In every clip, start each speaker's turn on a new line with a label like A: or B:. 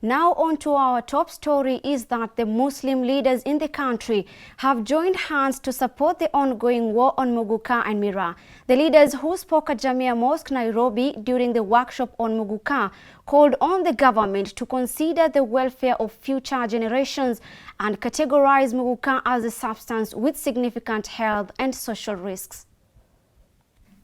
A: Now on to our top story is that the Muslim leaders in the country have joined hands to support the ongoing war on Muguka and Miraa. The leaders who spoke at Jamia Mosque, Nairobi during the workshop on Muguka called on the government to consider the welfare of future generations and categorize Muguka as a substance with significant health and social risks.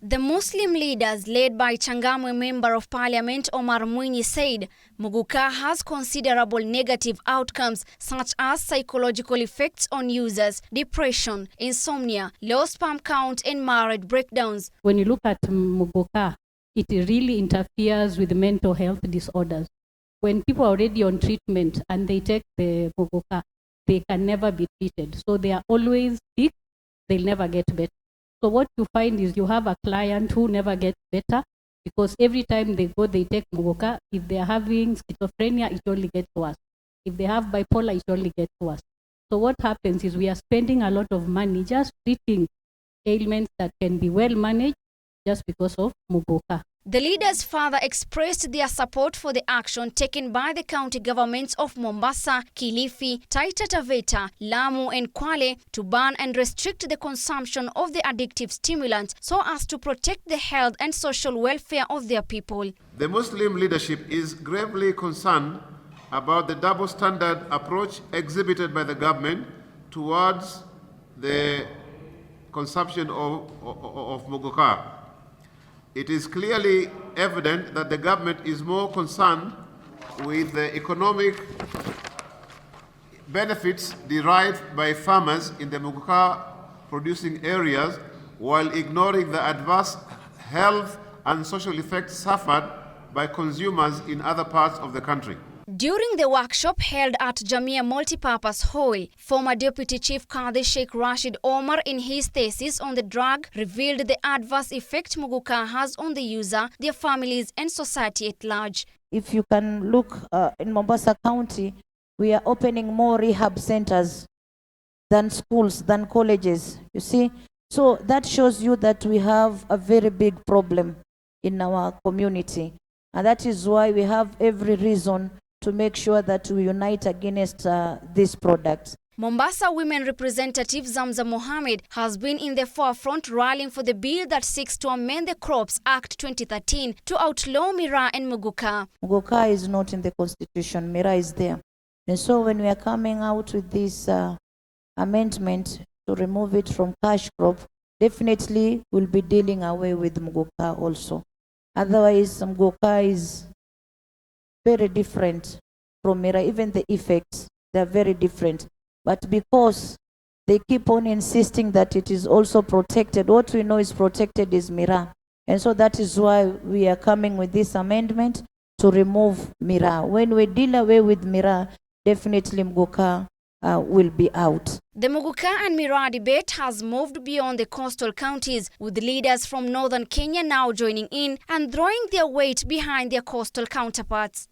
A: The Muslim leaders, led by Changamwe Member of Parliament Omar Mwinyi, said Muguka has considerable negative outcomes such as psychological effects on users, depression, insomnia, low sperm count and marriage breakdowns.
B: When you look at Mugoka, it really interferes with mental health disorders. When people are already on treatment and they take the Mugoka, they can never be treated. So they are always sick, they'll never get better. So what you find is you have a client who never gets better because every time they go, they take Mugoka. If they are having schizophrenia, it only gets worse. If they have bipolar, it only gets worse. So what happens is we are spending a lot of money just treating ailments that can be well managed just because of Mugoka.
A: The leaders further expressed their support for the action taken by the county governments of Mombasa, Kilifi, Taita Taveta, Lamu and Kwale to ban and restrict the consumption of the addictive stimulants so as to protect the health and social welfare of their people.
C: The Muslim leadership is gravely concerned about the double standard approach exhibited by the government towards the consumption of Mugoka. It is clearly evident that the government is more concerned with the economic benefits derived by farmers in the Mugoka producing areas while ignoring the adverse health and social effects suffered by consumers in other parts of the country.
A: During the workshop held at Jamia Multipurpose Hall, former Deputy Chief Qadi Sheikh Rashid Omar in his thesis on the drug revealed the adverse effect Muguka has on the user, their families and society at large.
D: If you can look in Mombasa County, we are opening more rehab centers than schools, than colleges, you see. So that shows you that we have a very big problem in our community. And that is why we have every reason to make sure that we unite against this product.
A: Mombasa women representative Zamza Mohammed has been in the forefront rallying for the bill that seeks to amend the Crops Act 2013 to outlaw Miraa and Muguka.
D: Mugoka is not in the constitution, Miraa is there. And so when we are coming out with this amendment to remove it from cash crop, definitely we'll be dealing away with Mugoka also. Otherwise, Mugoka is very different from Miraa. Even the effects, they're very different. But because they keep on insisting that it is also protected, what we know is protected is Miraa. And so that is why we are coming with this amendment to remove Miraa. When we deal away with Miraa, definitely Mugoka will be out.
A: The Muguka and Miraa debate has moved beyond the coastal counties, with leaders from northern Kenya now joining in and throwing their weight behind their coastal counterparts.